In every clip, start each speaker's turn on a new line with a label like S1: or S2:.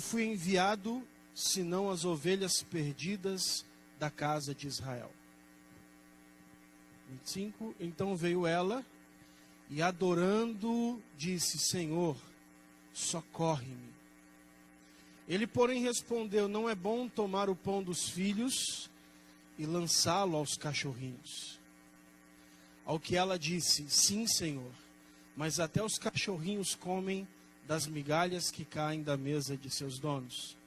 S1: fui enviado senão as ovelhas perdidas da casa de Israel. 25, então veio ela e adorando disse: Senhor, socorre-me. Ele, porém, respondeu: não é bom tomar o pão dos filhos e lançá-lo aos cachorrinhos. Ao que ela disse: sim, Senhor, mas até os cachorrinhos comem das migalhas que caem da mesa de seus donos.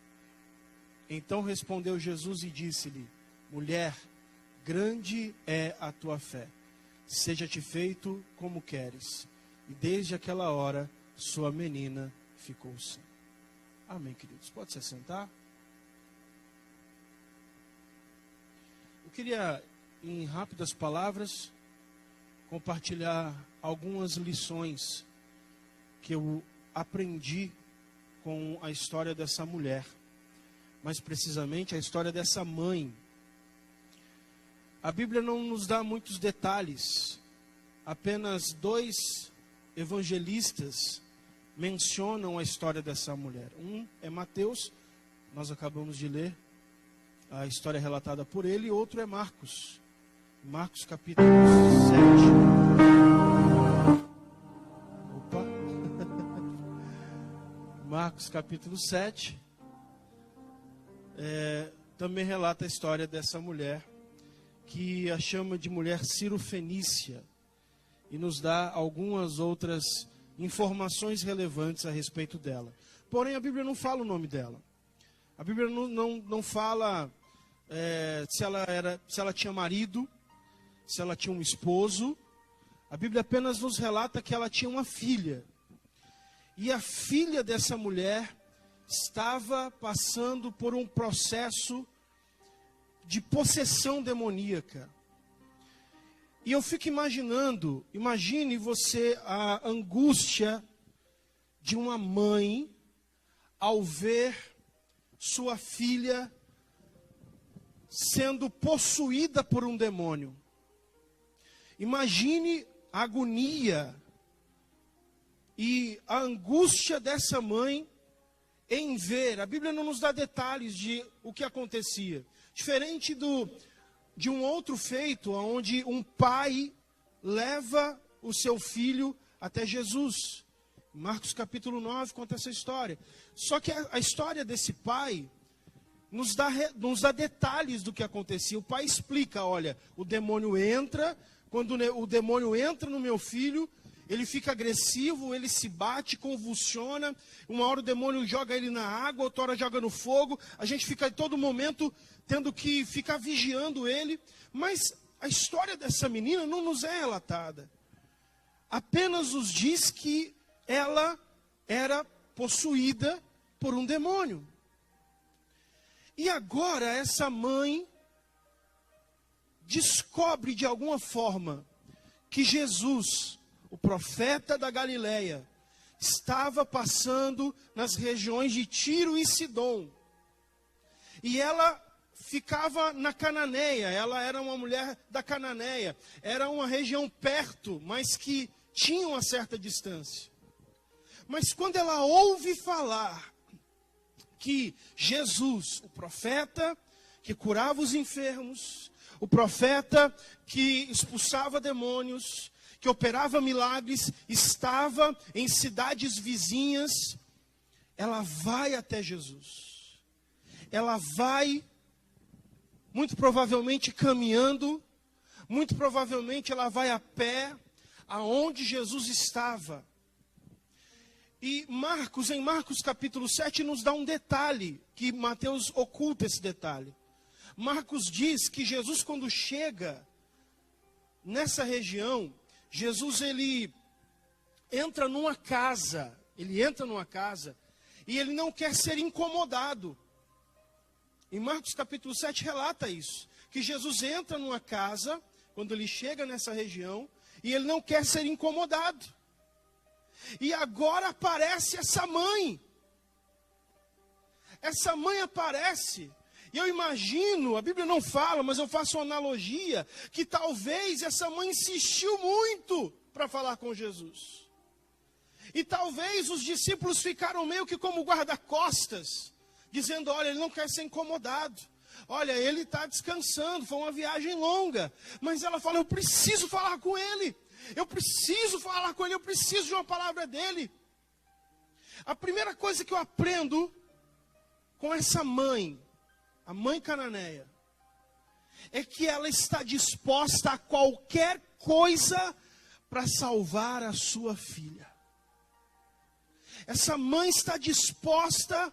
S1: Então respondeu Jesus e disse-lhe: mulher, grande é a tua fé, seja-te feito como queres. E desde aquela hora sua menina ficou sã. Amém, queridos. Pode se assentar. Eu queria, em rápidas palavras, compartilhar algumas lições que eu aprendi com a história dessa mulher, mais precisamente a história dessa mãe. A Bíblia não nos dá muitos detalhes, apenas 2 evangelistas mencionam a história dessa mulher. Um é Mateus, nós acabamos de ler a história relatada por ele, e outro é Marcos. Marcos capítulo 7. Opa! Marcos capítulo 7. Também relata a história dessa mulher, que a chama de mulher cirofenícia, e nos dá algumas outras informações relevantes a respeito dela. Porém, a Bíblia não fala o nome dela. A Bíblia não fala se ela tinha marido, se ela tinha um esposo. A Bíblia apenas nos relata que ela tinha uma filha. E a filha dessa mulher estava passando por um processo de possessão demoníaca. E eu fico imaginando, imagine você a angústia de uma mãe ao ver sua filha sendo possuída por um demônio. Imagine a agonia e a angústia dessa mãe em ver. A Bíblia não nos dá detalhes de o que acontecia. Diferente de um outro feito, onde um pai leva o seu filho até Jesus. Marcos capítulo 9 conta essa história. Só que a história desse pai nos dá detalhes do que acontecia. O pai explica: olha, o demônio entra, quando o demônio entra no meu filho, ele fica agressivo, ele se bate, convulsiona. Uma hora o demônio joga ele na água, outra hora joga no fogo. A gente fica em todo momento tendo que ficar vigiando ele. Mas a história dessa menina não nos é relatada. Apenas nos diz que ela era possuída por um demônio. E agora essa mãe descobre de alguma forma que Jesus, o profeta da Galileia, estava passando nas regiões de Tiro e Sidom. E ela ficava na Cananeia, ela era uma mulher da Cananeia. Era uma região perto, mas que tinha uma certa distância. Mas quando ela ouve falar que Jesus, o profeta que curava os enfermos, o profeta que expulsava demônios, que operava milagres, estava em cidades vizinhas, ela vai até Jesus. Ela vai, muito provavelmente caminhando, muito provavelmente ela vai a pé, aonde Jesus estava. E em Marcos capítulo 7, nos dá um detalhe, que Mateus oculta esse detalhe. Marcos diz que Jesus, quando chega nessa região, Jesus, ele entra numa casa, e ele não quer ser incomodado. Em Marcos capítulo 7 relata isso, que Jesus entra numa casa, quando ele chega nessa região, e ele não quer ser incomodado. E agora aparece essa mãe. Essa mãe aparece. E eu imagino, a Bíblia não fala, mas eu faço uma analogia, que talvez essa mãe insistiu muito para falar com Jesus. E talvez os discípulos ficaram meio que como guarda-costas, dizendo, olha, ele não quer ser incomodado. Olha, ele está descansando, foi uma viagem longa. Mas ela fala, eu preciso falar com ele. Eu preciso falar com ele, eu preciso de uma palavra dele. A primeira coisa que eu aprendo com essa mãe, a mãe cananeia, é que ela está disposta a qualquer coisa para salvar a sua filha. Essa mãe está disposta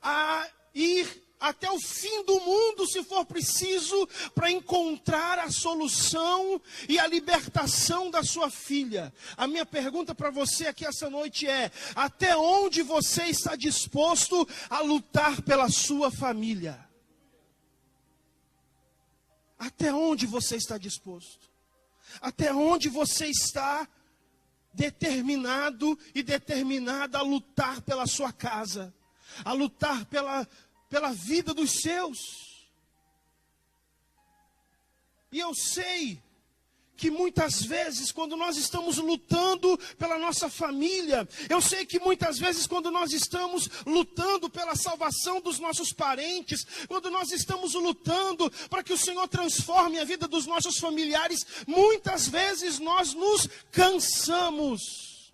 S1: a ir até o fim do mundo, se for preciso, para encontrar a solução e a libertação da sua filha. A minha pergunta para você aqui essa noite é: até onde você está disposto a lutar pela sua família? Até onde você está disposto? Até onde você está determinado e determinada a lutar pela sua casa, a lutar pela vida dos seus? E eu sei que muitas vezes, quando nós estamos lutando pela nossa família, eu sei que muitas vezes, quando nós estamos lutando pela salvação dos nossos parentes, quando nós estamos lutando para que o Senhor transforme a vida dos nossos familiares, muitas vezes nós nos cansamos.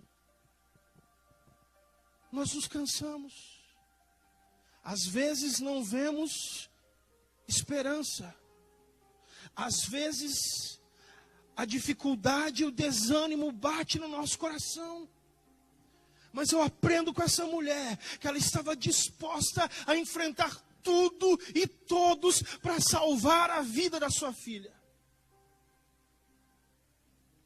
S1: Nós nos cansamos. Às vezes não vemos esperança. Às vezes a dificuldade e o desânimo bate no nosso coração. Mas eu aprendo com essa mulher que ela estava disposta a enfrentar tudo e todos para salvar a vida da sua filha.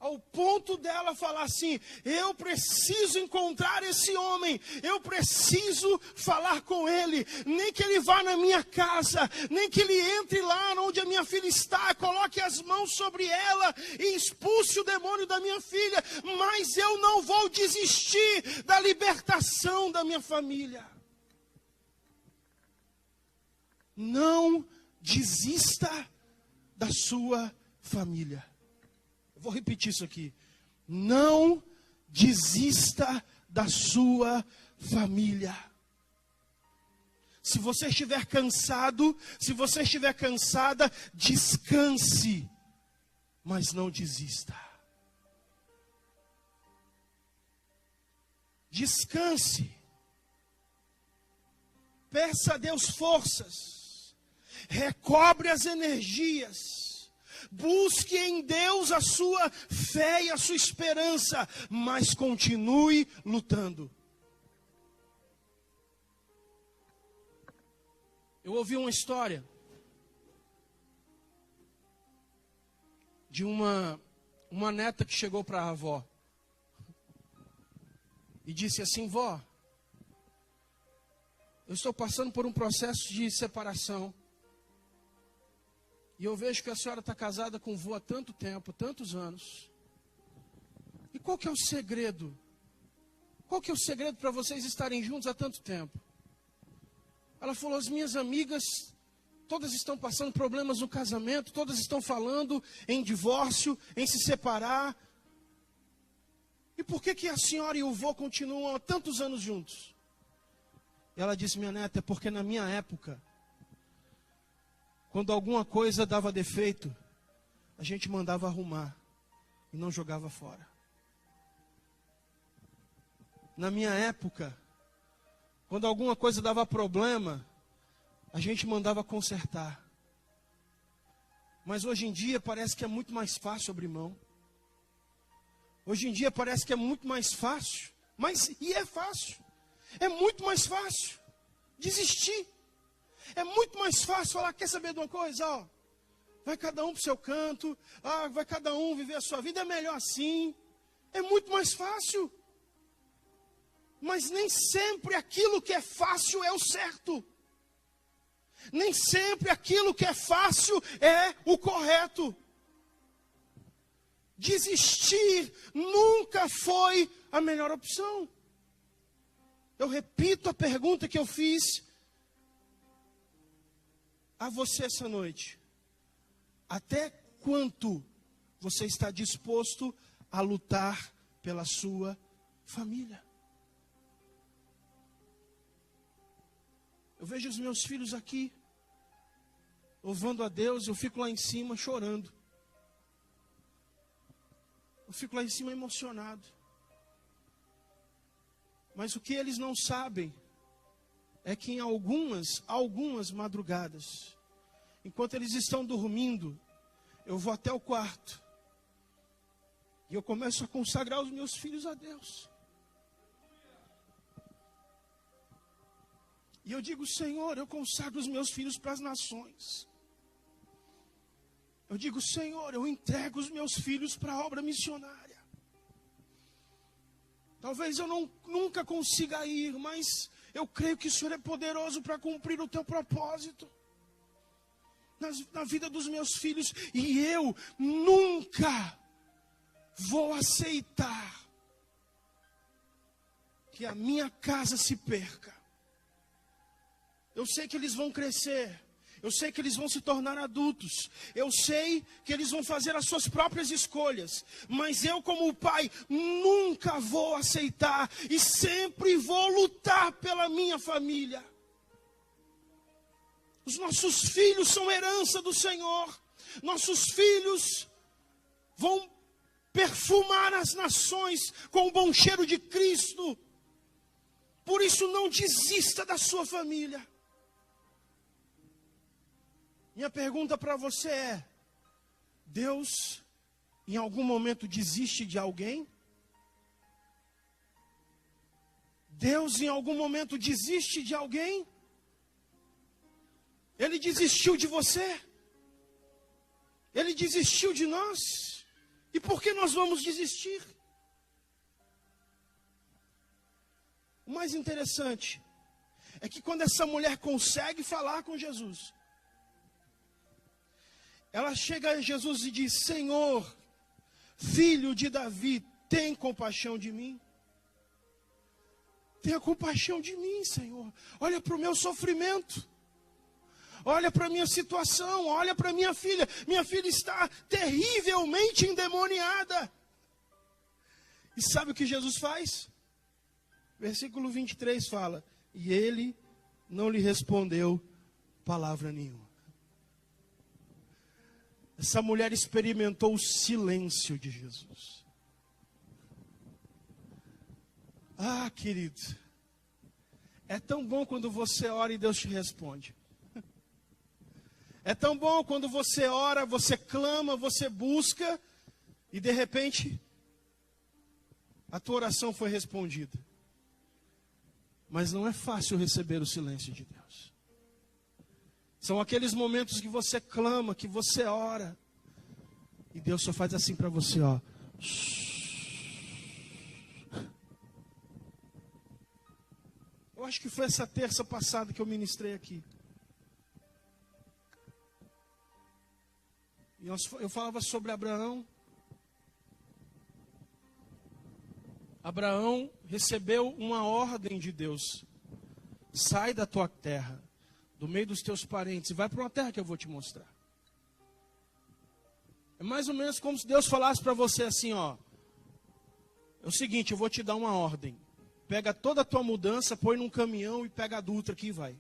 S1: Ao ponto dela falar assim, eu preciso encontrar esse homem, eu preciso falar com ele, nem que ele vá na minha casa, nem que ele entre lá onde a minha filha está, coloque as mãos sobre ela e expulse o demônio da minha filha, mas eu não vou desistir da libertação da minha família. Não desista da sua família. Vou repetir isso aqui. Não desista da sua família. Se você estiver cansado, se você estiver cansada, descanse, mas não desista. Descanse. Peça a Deus forças. Recobre as energias. Busque em Deus a sua fé e a sua esperança, mas continue lutando. Eu ouvi uma história de uma neta que chegou para a avó e disse assim, vó, eu estou passando por um processo de separação. E eu vejo que a senhora está casada com o vô há tanto tempo, tantos anos. E qual que é o segredo? Qual que é o segredo para vocês estarem juntos há tanto tempo? Ela falou, as minhas amigas, todas estão passando problemas no casamento, todas estão falando em divórcio, em se separar. E por que a senhora e o vô continuam há tantos anos juntos? E ela disse, minha neta, é porque na minha época, quando alguma coisa dava defeito, a gente mandava arrumar e não jogava fora. Na minha época, quando alguma coisa dava problema, a gente mandava consertar. Mas hoje em dia parece que é muito mais fácil abrir mão. Hoje em dia parece que é muito mais fácil, e é fácil. É muito mais fácil desistir. É muito mais fácil falar, quer saber de uma coisa? Ó, vai cada um para o seu canto, vai cada um viver a sua vida, é melhor assim. É muito mais fácil. Mas nem sempre aquilo que é fácil é o certo. Nem sempre aquilo que é fácil é o correto. Desistir nunca foi a melhor opção. Eu repito a pergunta que eu fiz a você essa noite. Até quanto você está disposto a lutar pela sua família? Eu vejo os meus filhos aqui, louvando a Deus, eu fico lá em cima chorando. Eu fico lá em cima emocionado. Mas o que eles não sabem é que em algumas madrugadas, enquanto eles estão dormindo, eu vou até o quarto e eu começo a consagrar os meus filhos a Deus. E eu digo: Senhor, eu consagro os meus filhos para as nações. Eu digo: Senhor, eu entrego os meus filhos para a obra missionária. Talvez eu nunca consiga ir, mas eu creio que o Senhor é poderoso para cumprir o teu propósito na vida dos meus filhos. E eu nunca vou aceitar que a minha casa se perca. Eu sei que eles vão crescer. Eu sei que eles vão se tornar adultos. Eu sei que eles vão fazer as suas próprias escolhas. Mas eu, como pai, nunca vou aceitar. E sempre vou lutar pela minha família. Os nossos filhos são herança do Senhor. Nossos filhos vão perfumar as nações com o bom cheiro de Cristo. Por isso, não desista da sua família. Minha pergunta para você é: Deus em algum momento desiste de alguém? Deus em algum momento desiste de alguém? Ele desistiu de você? Ele desistiu de nós? E por que nós vamos desistir? O mais interessante é que quando essa mulher consegue falar com Jesus, ela chega a Jesus e diz: Senhor, filho de Davi, tem compaixão de mim. Tenha compaixão de mim, Senhor. Olha para o meu sofrimento. Olha para a minha situação. Olha para minha filha. Minha filha está terrivelmente endemoniada. E sabe o que Jesus faz? Versículo 23 fala: e ele não lhe respondeu palavra nenhuma. Essa mulher experimentou o silêncio de Jesus. Ah, querido, é tão bom quando você ora e Deus te responde. É tão bom quando você ora, você clama, você busca e de repente a tua oração foi respondida. Mas não é fácil receber o silêncio de Deus. São aqueles momentos que você clama, que você ora, e Deus só faz assim para você, ó. Eu acho que foi essa terça passada que eu ministrei aqui. E eu falava sobre Abraão. Abraão recebeu uma ordem de Deus: sai da tua terra, do meio dos teus parentes, e vai para uma terra que eu vou te mostrar. É mais ou menos como se Deus falasse para você assim, ó: é o seguinte, eu vou te dar uma ordem. Pega toda a tua mudança, põe num caminhão e pega a Dutra aqui e vai.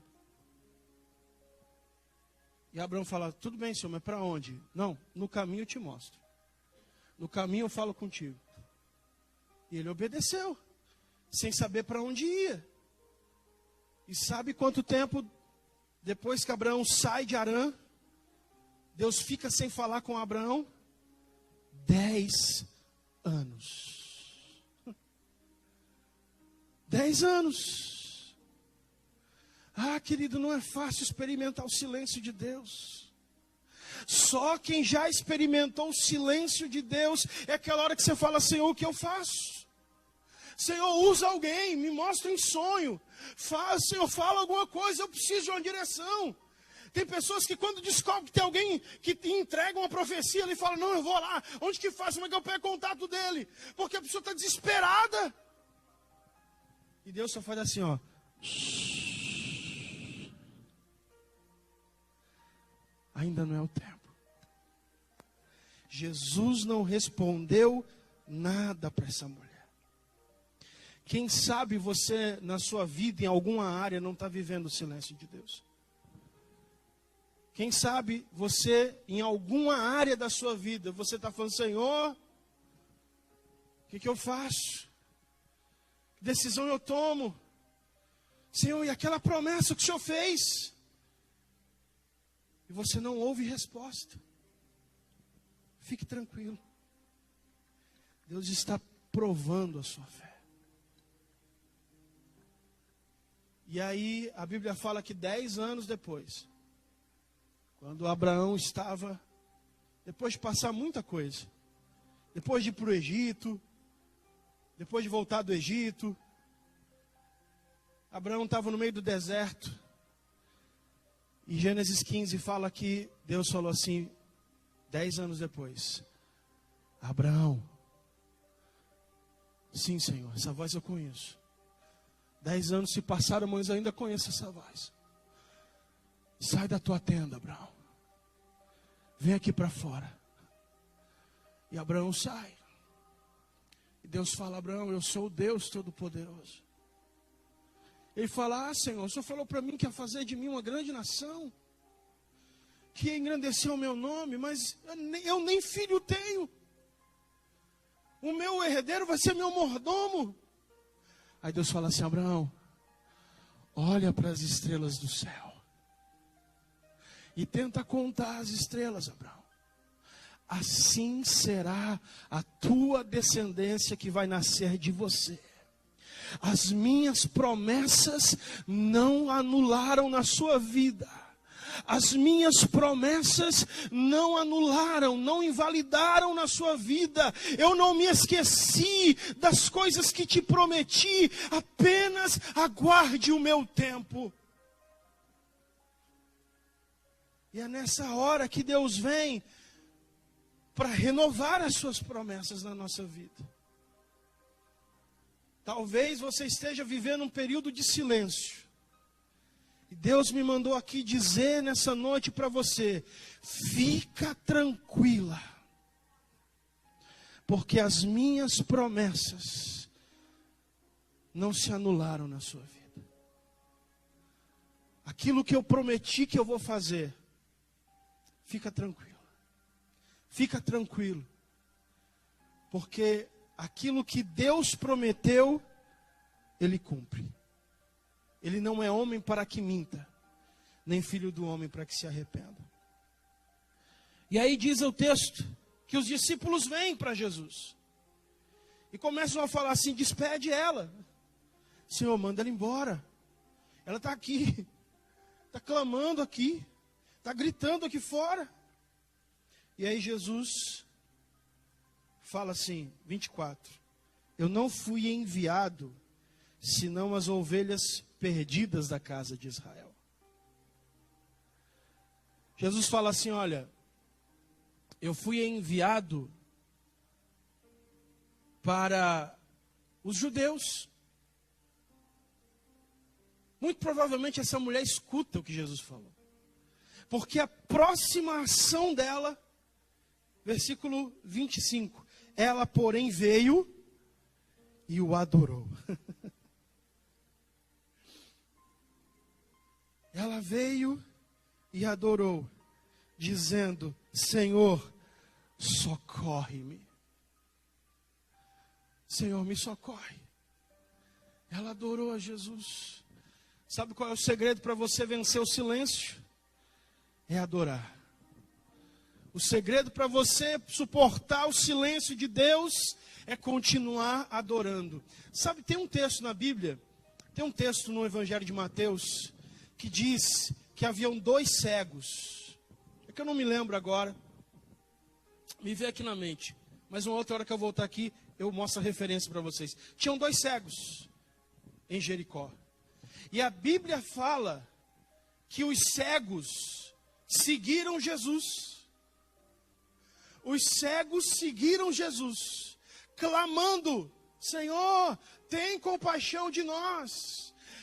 S1: E Abraão fala: tudo bem, Senhor, mas para onde? Não, no caminho eu te mostro. No caminho eu falo contigo. E ele obedeceu, sem saber para onde ia. E sabe quanto tempo depois que Abraão sai de Harã, Deus fica sem falar com Abraão? 10 anos. 10 anos. Ah, querido, não é fácil experimentar o silêncio de Deus. Só quem já experimentou o silêncio de Deus é aquela hora que você fala: Senhor, o que eu faço? Senhor, usa alguém, me mostra um sonho. Senhor, fala alguma coisa, eu preciso de uma direção. Tem pessoas que quando descobrem que tem alguém que te entrega uma profecia, ele fala: não, eu vou lá. Onde que faz? Como é que eu pego contato dele? Porque a pessoa está desesperada. E Deus só faz assim, ó. Ainda não é o tempo. Jesus não respondeu nada para essa mulher. Quem sabe você, na sua vida, em alguma área, não está vivendo o silêncio de Deus. Quem sabe você, em alguma área da sua vida, você está falando, Senhor, o que eu faço? Que decisão eu tomo? Senhor, e aquela promessa que o Senhor fez? E você não ouve resposta. Fique tranquilo. Deus está provando a sua fé. E aí a Bíblia fala que 10 anos depois, quando Abraão estava, depois de passar muita coisa, depois de ir para o Egito, depois de voltar do Egito, Abraão estava no meio do deserto. E Gênesis 15 fala que Deus falou assim, 10 anos depois, Abraão, sim, Senhor, essa voz eu conheço. 10 anos se passaram, mas eu ainda conheço essa voz. Sai da tua tenda, Abraão. Vem aqui para fora. E Abraão sai. E Deus fala, Abraão, eu sou o Deus Todo-Poderoso. Ele fala, Senhor, o Senhor falou para mim que ia fazer de mim uma grande nação, que ia engrandecer o meu nome, mas eu nem filho tenho. O meu herdeiro vai ser meu mordomo. Aí Deus fala assim, Abraão, olha para as estrelas do céu. E tenta contar as estrelas, Abraão. Assim será a tua descendência que vai nascer de você. As minhas promessas não anularam na sua vida. As minhas promessas não anularam, não invalidaram na sua vida. Eu não me esqueci das coisas que te prometi. Apenas aguarde o meu tempo. E é nessa hora que Deus vem para renovar as suas promessas na nossa vida. Talvez você esteja vivendo um período de silêncio. E Deus me mandou aqui dizer nessa noite para você, fica tranquila, porque as minhas promessas não se anularam na sua vida. Aquilo que eu prometi que eu vou fazer, fica tranquilo. Fica tranquilo, porque aquilo que Deus prometeu, Ele cumpre. Ele não é homem para que minta, nem filho do homem para que se arrependa. E aí diz o texto, que os discípulos vêm para Jesus. E começam a falar assim, despede ela. Senhor, manda ela embora. Ela está aqui, está clamando aqui, está gritando aqui fora. E aí Jesus fala assim, 24. Eu não fui enviado, senão as ovelhas perdidas da casa de Israel. Jesus fala assim, olha, eu fui enviado para os judeus. Muito provavelmente essa mulher escuta o que Jesus falou. Porque a próxima ação dela, versículo 25, ela porém veio e o adorou. Ela veio e adorou, dizendo, Senhor, socorre-me. Senhor, me socorre. Ela adorou a Jesus. Sabe qual é o segredo para você vencer o silêncio? É adorar. O segredo para você suportar o silêncio de Deus é continuar adorando. Sabe, tem um texto na Bíblia, tem um texto no Evangelho de Mateus, que diz que haviam 2 cegos. É que eu não me lembro agora. Me veio aqui na mente. Mas uma outra hora que eu voltar aqui, eu mostro a referência para vocês. Tinham 2 cegos em Jericó. E a Bíblia fala que os cegos seguiram Jesus. Os cegos seguiram Jesus, clamando, Senhor, tem compaixão de nós.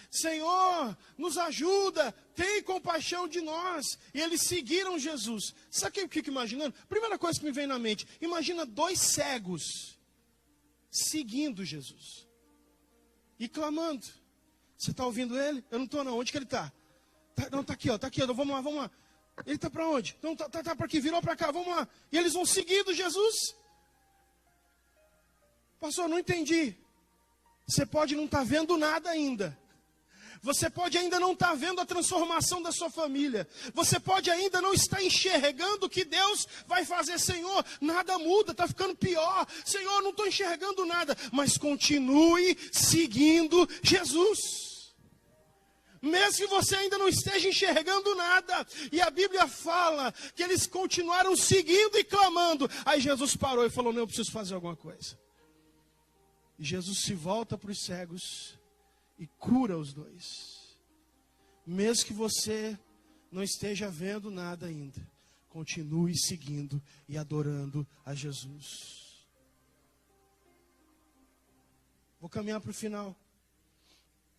S1: Senhor, nos ajuda, tem compaixão de nós. E eles seguiram Jesus. Sabe o que eu fico imaginando? Primeira coisa que me vem na mente, imagina 2 cegos seguindo Jesus. e clamando. Você está ouvindo ele? Eu não estou não. Onde que ele está? Não, está aqui, ó. Está aqui, ó. Vamos lá, vamos lá. Ele está para onde? Não, tá para aqui, virou para cá, vamos lá. E eles vão seguindo Jesus. Pastor, não entendi. Você pode não estar vendo nada ainda. Você pode ainda não estar vendo a transformação da sua família. Você pode ainda não estar enxergando o que Deus vai fazer. Senhor, nada muda, está ficando pior. Senhor, não estou enxergando nada. Mas continue seguindo Jesus. Mesmo que você ainda não esteja enxergando nada. E a Bíblia fala que eles continuaram seguindo e clamando. Aí Jesus parou e falou, não, eu preciso fazer alguma coisa. E Jesus se volta para os cegos e cura os dois. Mesmo que você não esteja vendo nada ainda, continue seguindo e adorando a Jesus. Vou caminhar para o final.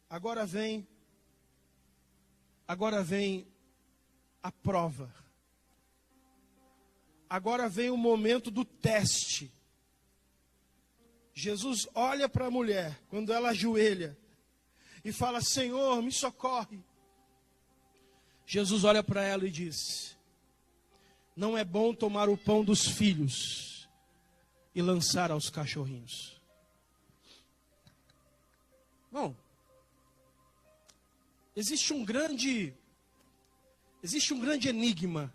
S1: Agora vem a prova. Agora vem o momento do teste. Jesus olha para a mulher, quando ela ajoelha, e fala, Senhor, me socorre. Jesus olha para ela e diz, não é bom tomar o pão dos filhos e lançar aos cachorrinhos. Bom, existe um grande enigma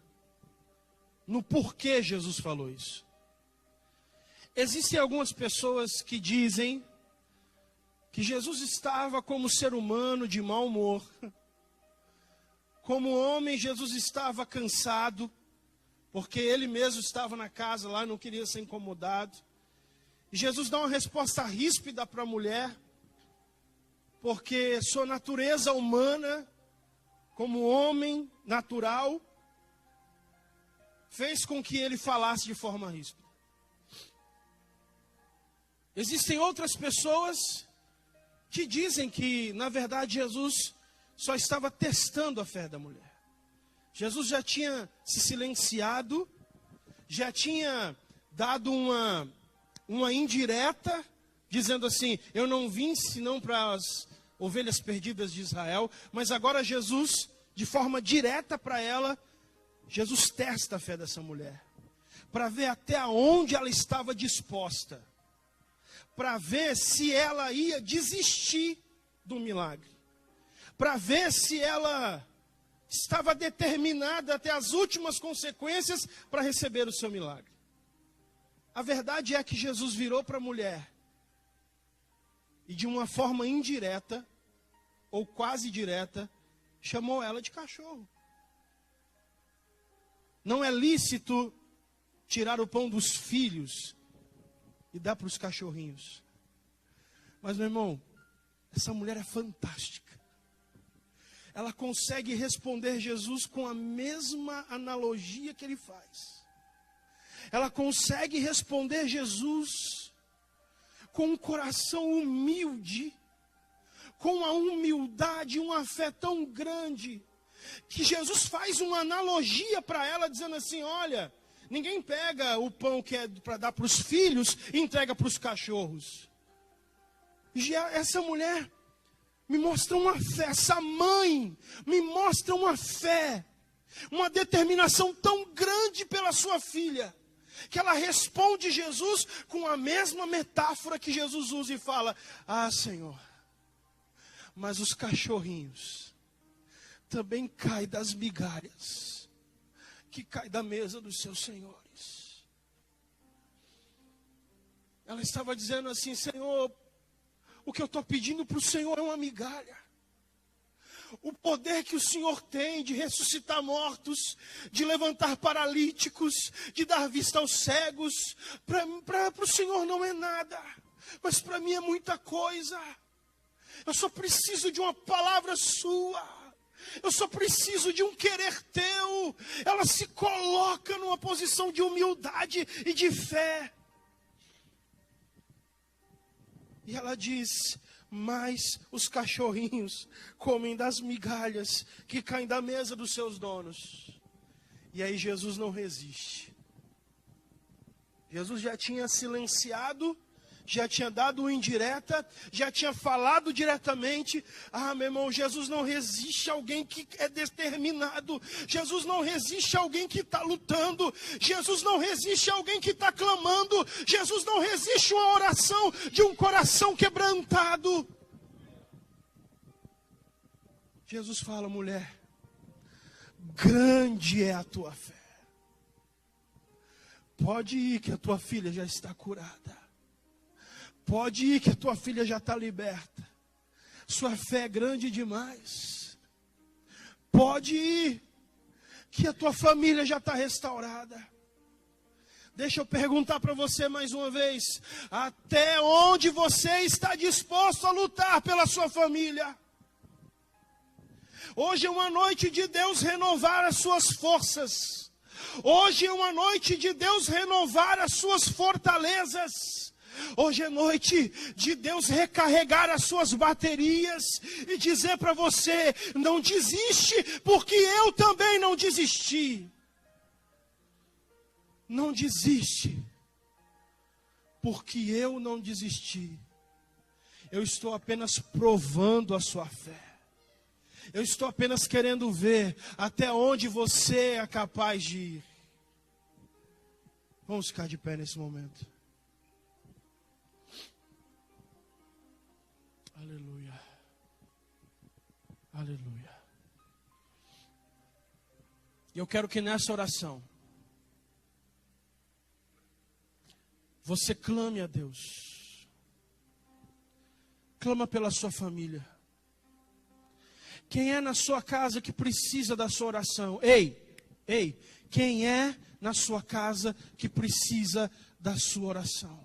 S1: no porquê Jesus falou isso. Existem algumas pessoas que dizem que Jesus estava como ser humano de mau humor. Como homem, Jesus estava cansado, porque ele mesmo estava na casa lá e não queria ser incomodado. E Jesus dá uma resposta ríspida para a mulher, porque sua natureza humana, como homem natural, fez com que ele falasse de forma ríspida. Existem outras pessoas que dizem que, na verdade, Jesus só estava testando a fé da mulher. Jesus já tinha se silenciado, já tinha dado uma indireta, dizendo assim, eu não vim senão para as ovelhas perdidas de Israel, mas agora Jesus, de forma direta para ela, Jesus testa a fé dessa mulher, para ver até onde ela estava disposta, para ver se ela ia desistir do milagre, para ver se ela estava determinada até as últimas consequências para receber o seu milagre. A verdade é que Jesus virou para a mulher e de uma forma indireta, ou quase direta, chamou ela de cachorro. Não é lícito tirar o pão dos filhos e dar para os cachorrinhos. Mas, meu irmão, essa mulher é fantástica. Ela consegue responder Jesus com a mesma analogia que ele faz. Ela consegue responder Jesus com um coração humilde, com uma humildade, uma fé tão grande, que Jesus faz uma analogia para ela, dizendo assim, olha, ninguém pega o pão que é para dar para os filhos e entrega para os cachorros. E essa mulher me mostra uma fé, essa mãe me mostra uma fé, uma determinação tão grande pela sua filha, que ela responde Jesus com a mesma metáfora que Jesus usa e fala, ah, Senhor, mas os cachorrinhos também caem das migalhas que caem da mesa dos seus senhores. Ela estava dizendo assim, Senhor, o que eu estou pedindo para o Senhor é uma migalha. O poder que o Senhor tem de ressuscitar mortos, de levantar paralíticos, de dar vista aos cegos, para o Senhor não é nada, mas para mim é muita coisa. Eu só preciso de uma palavra sua. Eu só preciso de um querer teu. Ela se coloca numa posição de humildade e de fé. E ela diz, mas os cachorrinhos comem das migalhas que caem da mesa dos seus donos. E aí Jesus não resiste. Jesus já tinha silenciado, já tinha dado indireta, já tinha falado diretamente. Ah, meu irmão, Jesus não resiste a alguém que é determinado. Jesus não resiste a alguém que está lutando. Jesus não resiste a alguém que está clamando. Jesus não resiste a uma oração de um coração quebrantado. Jesus fala: mulher, grande é a tua fé. Pode ir que a tua filha já está curada. Pode ir que a tua filha já está liberta. Sua fé é grande demais. Pode ir que a tua família já está restaurada. Deixa eu perguntar para você mais uma vez: até onde você está disposto a lutar pela sua família? Hoje é uma noite de Deus renovar as suas forças. Hoje é uma noite de Deus renovar as suas fortalezas. Hoje é noite de Deus recarregar as suas baterias e dizer para você: não desiste, porque eu também não desisti. Não desiste, porque eu não desisti. Eu estou apenas provando a sua fé. Eu estou apenas querendo ver até onde você é capaz de ir. Vamos ficar de pé nesse momento. Aleluia. Aleluia. E eu quero que nessa oração você clame a Deus. Clama pela sua família. Quem é na sua casa que precisa da sua oração? Ei, quem é na sua casa que precisa da sua oração?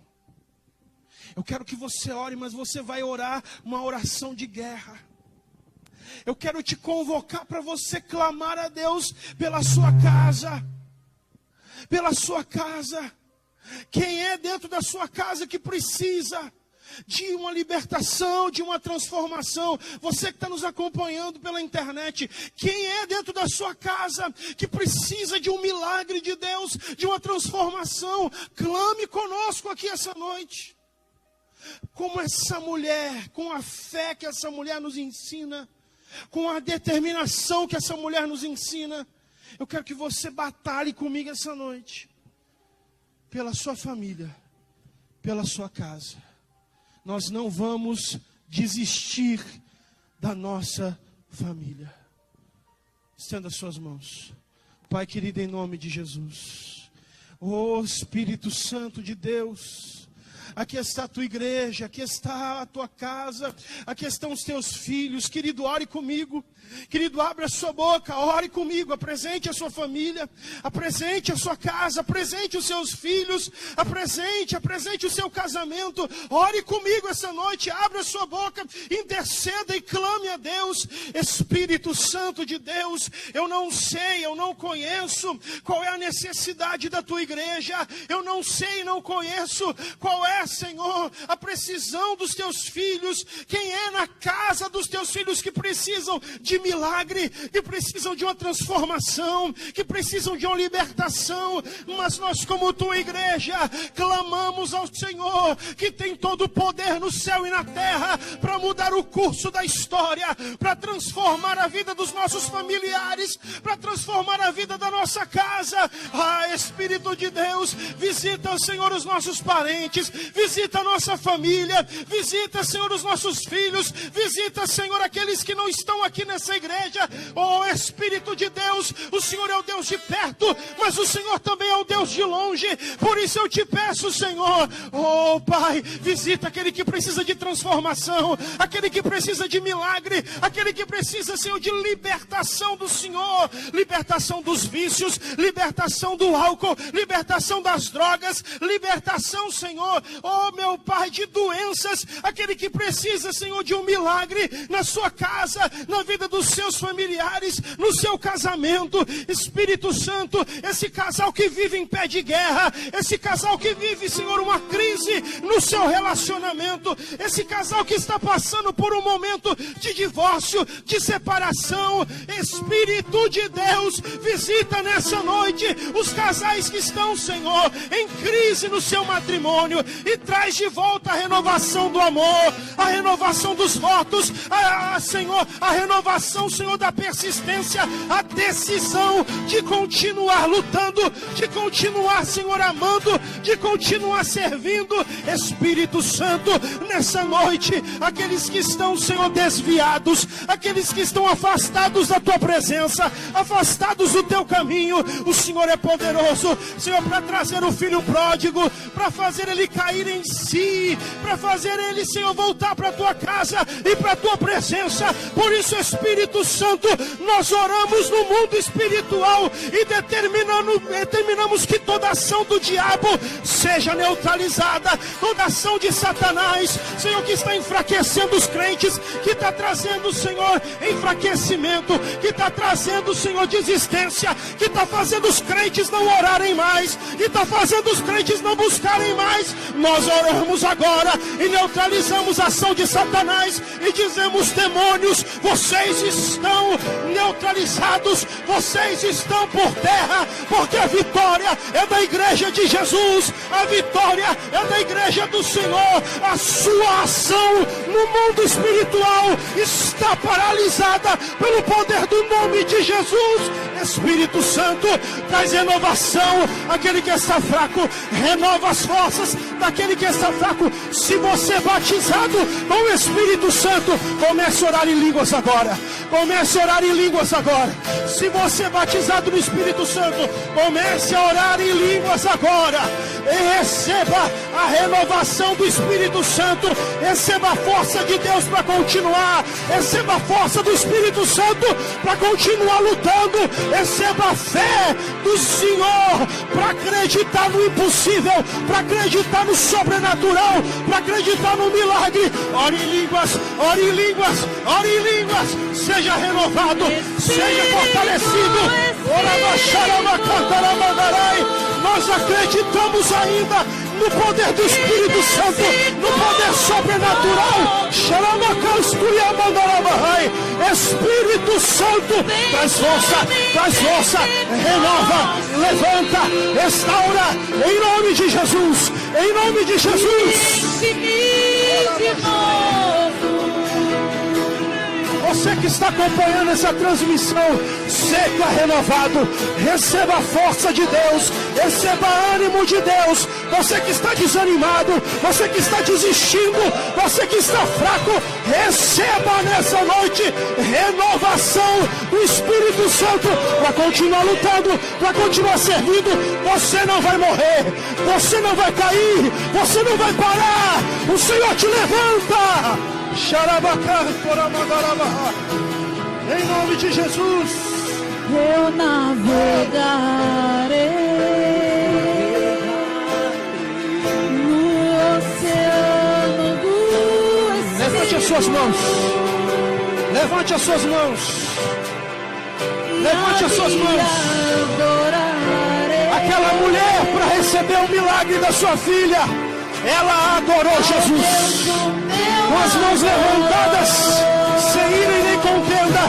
S1: Eu quero que você ore, mas você vai orar uma oração de guerra. Eu quero te convocar para você clamar a Deus pela sua casa. Pela sua casa. Quem é dentro da sua casa que precisa de uma libertação, de uma transformação? Você que está nos acompanhando pela internet, quem é dentro da sua casa que precisa de um milagre de Deus, de uma transformação? Clame conosco aqui essa noite. Como essa mulher, com a fé que essa mulher nos ensina, com a determinação que essa mulher nos ensina, eu quero que você batalhe comigo essa noite, pela sua família, pela sua casa. Nós não vamos desistir da nossa família. Estenda suas mãos. Pai querido, em nome de Jesus. Ó Espírito Santo de Deus, aqui está a tua igreja, aqui está a tua casa, aqui estão os teus filhos. Querido, ore comigo. Querido, abra a sua boca, ore comigo. Apresente a sua família, apresente a sua casa, apresente os seus filhos, apresente o seu casamento. Ore comigo essa noite, abra a sua boca, interceda e clame a Deus. Espírito Santo de Deus, eu não sei, eu não conheço qual é a necessidade da tua igreja. Eu não sei, não conheço qual é, Senhor, a precisão dos teus filhos. Quem é na casa dos teus filhos que precisam de milagre, que precisam de uma transformação, que precisam de uma libertação. Mas nós, como tua igreja, clamamos ao Senhor, que tem todo o poder no céu e na terra, para mudar o curso da história, para transformar a vida dos nossos familiares, para transformar a vida da nossa casa. Ah, Espírito de Deus, visita, Senhor, os nossos parentes, visita a nossa família, visita, Senhor, os nossos filhos, visita, Senhor, aqueles que não estão aqui nessa igreja. Oh Espírito de Deus, o Senhor é o Deus de perto, mas o Senhor também é o Deus de longe. Por isso eu te peço, Senhor, oh Pai, visita aquele que precisa de transformação, aquele que precisa de milagre, aquele que precisa, Senhor, de libertação do Senhor, libertação dos vícios, libertação do álcool, libertação das drogas, libertação, Senhor, oh meu Pai, de doenças, aquele que precisa, Senhor, de um milagre na sua casa, na vida dos seus familiares, no seu casamento. Espírito Santo, esse casal que vive em pé de guerra, esse casal que vive, Senhor, uma crise no seu relacionamento, esse casal que está passando por um momento de divórcio, de separação. Espírito de Deus, visita nessa noite os casais que estão, Senhor, em crise no seu matrimônio, e traz de volta a renovação do amor, a renovação dos votos, Senhor, a renovação, Senhor, da persistência, a decisão de continuar lutando, de continuar, Senhor, amando, de continuar servindo. Espírito Santo, nessa noite, aqueles que estão, Senhor, desviados, aqueles que estão afastados da tua presença, afastados do teu caminho, o Senhor é poderoso, Senhor, para trazer o filho pródigo, para fazer ele cair em si, para fazer ele, Senhor, voltar para a tua casa e para a tua presença. Por isso, Espírito Santo, nós oramos no mundo espiritual e determinamos que toda ação do diabo seja neutralizada, toda ação de Satanás, Senhor, que está enfraquecendo os crentes, que está trazendo, Senhor, enfraquecimento, que está trazendo, Senhor, desistência, que está fazendo os crentes não orarem mais, que está fazendo os crentes não buscarem mais. Nós oramos agora e neutralizamos a ação de Satanás e dizemos: demônios, vocês estão neutralizados, vocês estão por terra, porque a vitória é da igreja de Jesus, a vitória é da igreja do Senhor. A sua ação no mundo espiritual está paralisada pelo poder do nome de Jesus. Espírito Santo, traz renovação àquele que está fraco, renova as forças daquele que está fraco. Se você é batizado com o Espírito Santo, comece a orar em línguas agora, comece a orar em línguas agora. Se você é batizado no Espírito Santo, comece a orar em línguas agora, e receba a renovação do Espírito Santo, receba a força de Deus para continuar, receba a força do Espírito Santo para continuar lutando, receba a fé do Senhor para acreditar no impossível, para acreditar no sobrenatural, para acreditar no milagre. Ore em línguas, ore em línguas, ore em línguas. Seja renovado, seja fortalecido. Nós acreditamos ainda no poder do Espírito Santo, no poder sobrenatural. Espírito Santo, traz força, renova, levanta, restaura, em nome de Jesus, em nome de Jesus. Você que está acompanhando essa transmissão, seja renovado, receba a força de Deus, receba ânimo de Deus. Você que está desanimado, você que está desistindo, você que está fraco, receba nessa noite renovação do Espírito Santo para continuar lutando, para continuar servindo. Você não vai morrer, você não vai cair, você não vai parar. O Senhor te levanta. Em nome de Jesus,
S2: eu navegarei no oceano do Espírito.
S1: Levante as suas mãos, levante as suas mãos, levante as suas mãos. Aquela mulher, para receber o milagre da sua filha, ela adorou Jesus com as mãos levantadas, sem ira e nem contenda.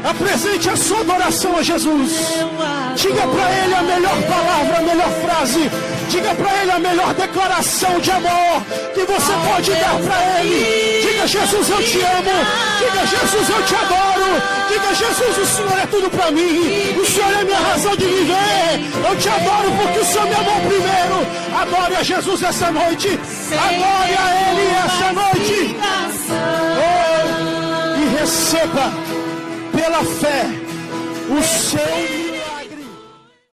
S1: Apresente a sua adoração a Jesus. Diga para Ele a melhor palavra, a melhor frase. Diga para Ele a melhor declaração de amor que você pode dar para Ele. Diga: Jesus, eu te amo. Diga: Jesus, eu te adoro. Diga: Jesus, o Senhor é tudo para mim. O Senhor é minha razão de viver. Eu te adoro porque o Senhor me amou primeiro. Adore a Jesus essa noite. Adore a Ele essa noite. Oh, e receba pela fé o seu